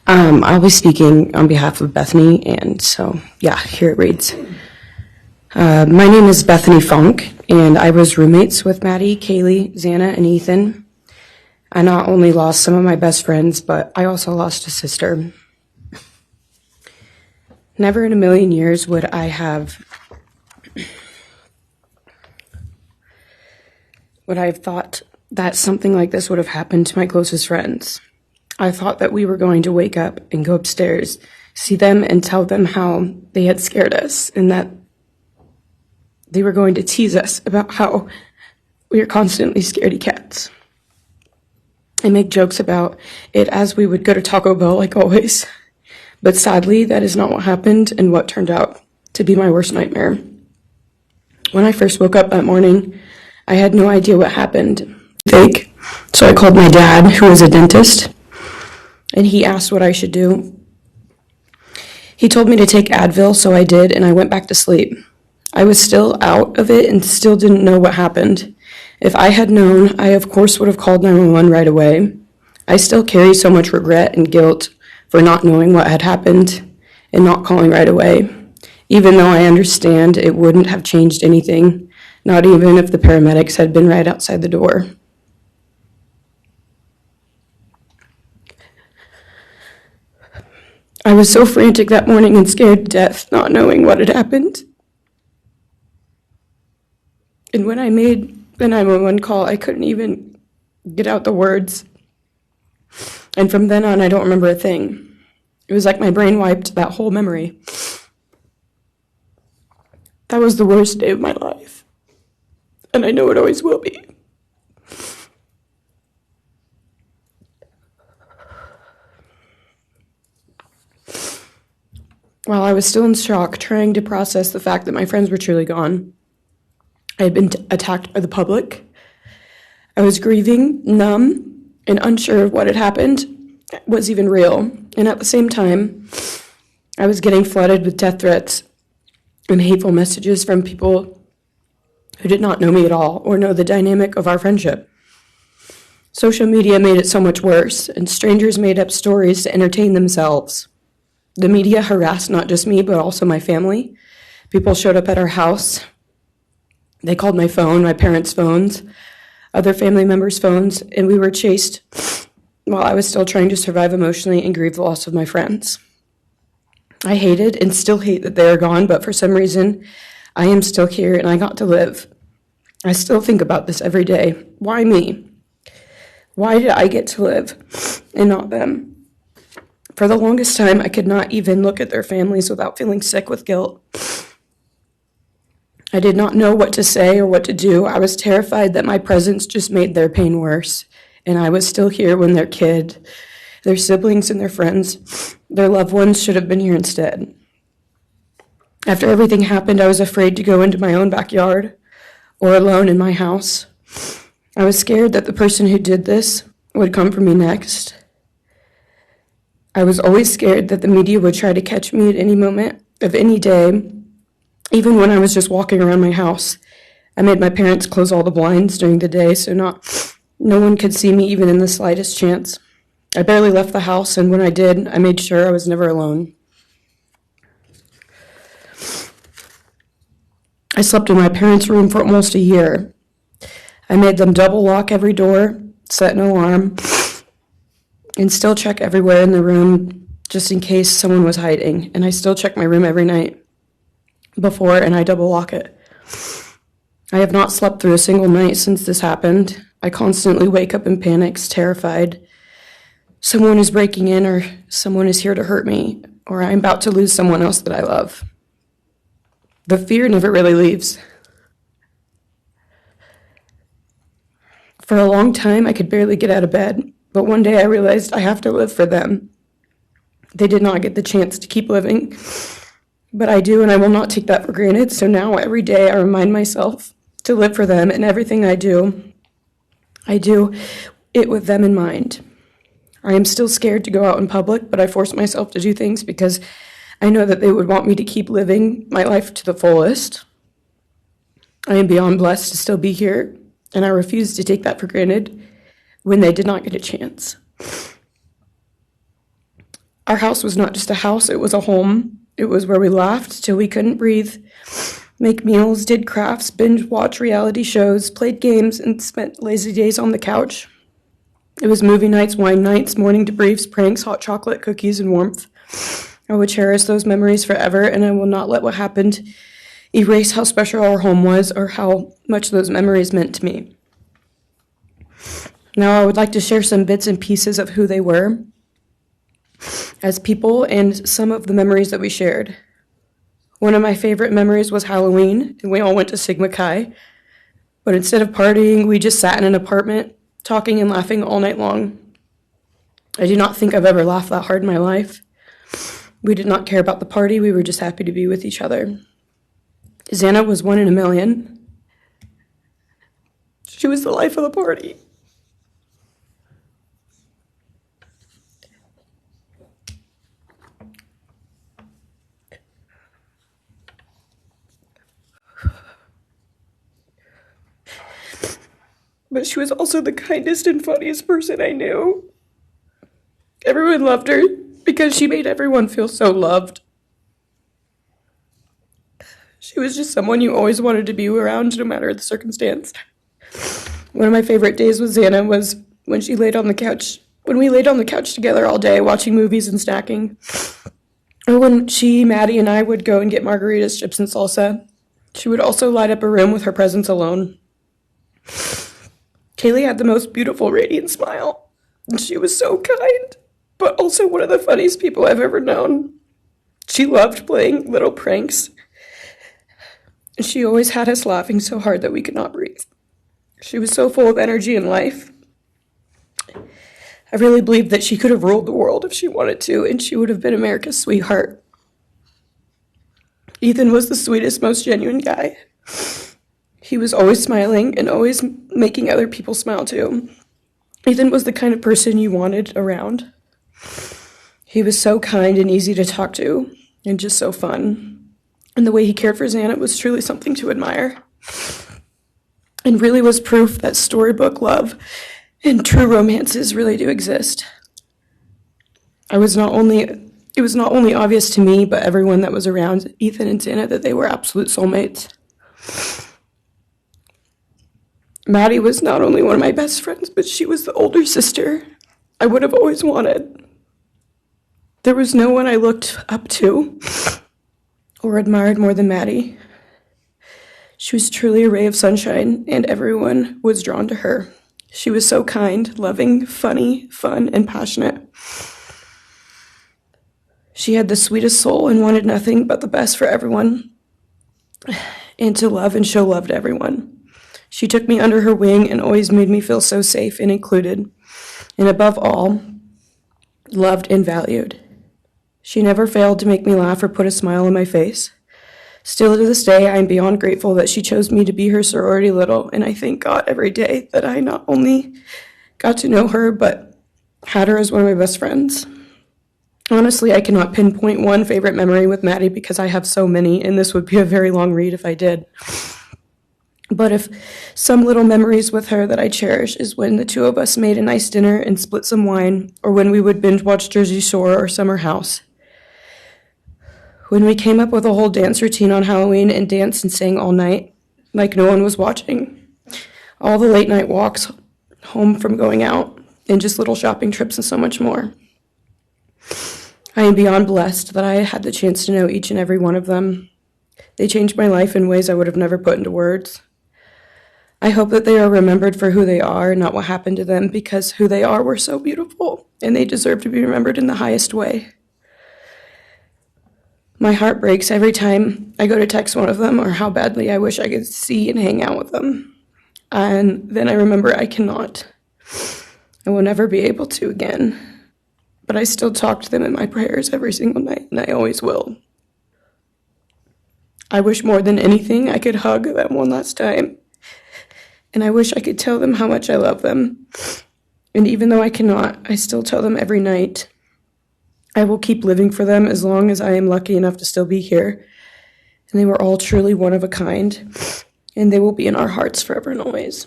I'll be speaking on behalf of Bethany, and so, yeah, here it reads. My name is Bethany Funke, and I was roommates with Maddie, Kaylee, Xana, and Ethan. I not only lost some of my best friends, but I also lost a sister. Never in a million years would I have thought that something like this would have happened to my closest friends. I thought that we were going to wake up and go upstairs, see them and tell them how they had scared us and that they were going to tease us about how we are constantly scaredy cats. And make jokes about it as we would go to Taco Bell like always. But sadly, that is not what happened and what turned out to be my worst nightmare. When I first woke up that morning, I had no idea what happened. So I called my dad, who is a dentist, and he asked what I should do. He told me to take Advil, so I did, and I went back to sleep. I was still out of it and still didn't know what happened. If I had known, I of course would have called 911 right away. I still carry so much regret and guilt for not knowing what had happened and not calling right away, even though I understand it wouldn't have changed anything, not even if the paramedics had been right outside the door. I was so frantic that morning and scared to death, not knowing what had happened. And when I made the 911 call, I couldn't even get out the words. And from then on, I don't remember a thing. It was like my brain wiped that whole memory. That was the worst day of my life. And I know it always will be. While I was still in shock, trying to process the fact that my friends were truly gone, I had been attacked by the public. I was grieving, numb, and unsure of what had happened was even real. And at the same time, I was getting flooded with death threats and hateful messages from people who did not know me at all or know the dynamic of our friendship. Social media made it so much worse, and strangers made up stories to entertain themselves. The media harassed not just me, but also my family. People showed up at our house. They called my phone, my parents' phones, other family members' phones, and we were chased while I was still trying to survive emotionally and grieve the loss of my friends. I hated and still hate that they are gone, but for some reason, I am still here and I got to live. I still think about this every day. Why me? Why did I get to live and not them? For the longest time, I could not even look at their families without feeling sick with guilt. I did not know what to say or what to do. I was terrified that my presence just made their pain worse, and I was still here when their kid, their siblings and their friends, their loved ones should have been here instead. After everything happened, I was afraid to go into my own backyard or alone in my house. I was scared that the person who did this would come for me next. I was always scared that the media would try to catch me at any moment of any day, even when I was just walking around my house. I made my parents close all the blinds during the day so no one could see me even in the slightest chance. I barely left the house, and when I did, I made sure I was never alone. I slept in my parents' room for almost a year. I made them double lock every door, set an alarm, and still check everywhere in the room just in case someone was hiding. And I still check my room every night before, and I double lock it. I have not slept through a single night since this happened. I constantly wake up in panics, terrified. Someone is breaking in, or someone is here to hurt me, or I'm about to lose someone else that I love. The fear never really leaves. For a long time, I could barely get out of bed. But one day I realized I have to live for them. They did not get the chance to keep living, but I do, and I will not take that for granted. So now every day I remind myself to live for them, and everything I do it with them in mind. I am still scared to go out in public, but I force myself to do things because I know that they would want me to keep living my life to the fullest. I am beyond blessed to still be here, and I refuse to take that for granted when they did not get a chance. Our house was not just a house, it was a home. It was where we laughed till we couldn't breathe, make meals, did crafts, binge watch reality shows, played games, and spent lazy days on the couch. It was movie nights, wine nights, morning debriefs, pranks, hot chocolate, cookies, and warmth. I would cherish those memories forever, and I will not let what happened erase how special our home was or how much those memories meant to me. Now I would like to share some bits and pieces of who they were as people and some of the memories that we shared. One of my favorite memories was Halloween, and we all went to Sigma Chi. But instead of partying, we just sat in an apartment, talking and laughing all night long. I do not think I've ever laughed that hard in my life. We did not care about the party, we were just happy to be with each other. Xana was 1 in a million. She was the life of the party. But she was also the kindest and funniest person I knew. Everyone loved her because she made everyone feel so loved. She was just someone you always wanted to be around, no matter the circumstance. One of my favorite days with Xana was when she laid on the couch, when we laid on the couch together all day watching movies and snacking. Or when she, Maddie, and I would go and get margaritas, chips, and salsa. She would also light up a room with her presence alone. Kaylee had the most beautiful, radiant smile, and she was so kind, but also one of the funniest people I've ever known. She loved playing little pranks, and she always had us laughing so hard that we could not breathe. She was so full of energy and life. I really believed that she could have ruled the world if she wanted to, and she would have been America's sweetheart. Ethan was the sweetest, most genuine guy. He was always smiling and always making other people smile too. Ethan was the kind of person you wanted around. He was so kind and easy to talk to and just so fun. And the way he cared for Xana was truly something to admire. And really was proof that storybook love and true romances really do exist. It was not only obvious to me, but everyone that was around Ethan and Xana that they were absolute soulmates. Maddie was not only one of my best friends, but she was the older sister I would have always wanted. There was no one I looked up to or admired more than Maddie. She was truly a ray of sunshine, and everyone was drawn to her. She was so kind, loving, funny, fun, and passionate. She had the sweetest soul and wanted nothing but the best for everyone, and to love and show love to everyone. She took me under her wing and always made me feel so safe and included, and above all, loved and valued. She never failed to make me laugh or put a smile on my face. Still to this day, I am beyond grateful that she chose me to be her sorority little, and I thank God every day that I not only got to know her, but had her as one of my best friends. Honestly, I cannot pinpoint one favorite memory with Maddie because I have so many, and this would be a very long read if I did. But if some little memories with her that I cherish is when the two of us made a nice dinner and split some wine, or when we would binge watch Jersey Shore or Summer House. When we came up with a whole dance routine on Halloween and danced and sang all night, like no one was watching. All the late night walks home from going out, and just little shopping trips and so much more. I am beyond blessed that I had the chance to know each and every one of them. They changed my life in ways I would have never put into words. I hope that they are remembered for who they are, not what happened to them, because who they are were so beautiful, and they deserve to be remembered in the highest way. My heart breaks every time I go to text one of them or how badly I wish I could see and hang out with them. And then I remember I cannot. I will never be able to again. But I still talk to them in my prayers every single night, and I always will. I wish more than anything I could hug them one last time. And I wish I could tell them how much I love them. And even though I cannot, I still tell them every night. I will keep living for them as long as I am lucky enough to still be here. And they were all truly one of a kind. And they will be in our hearts forever and always.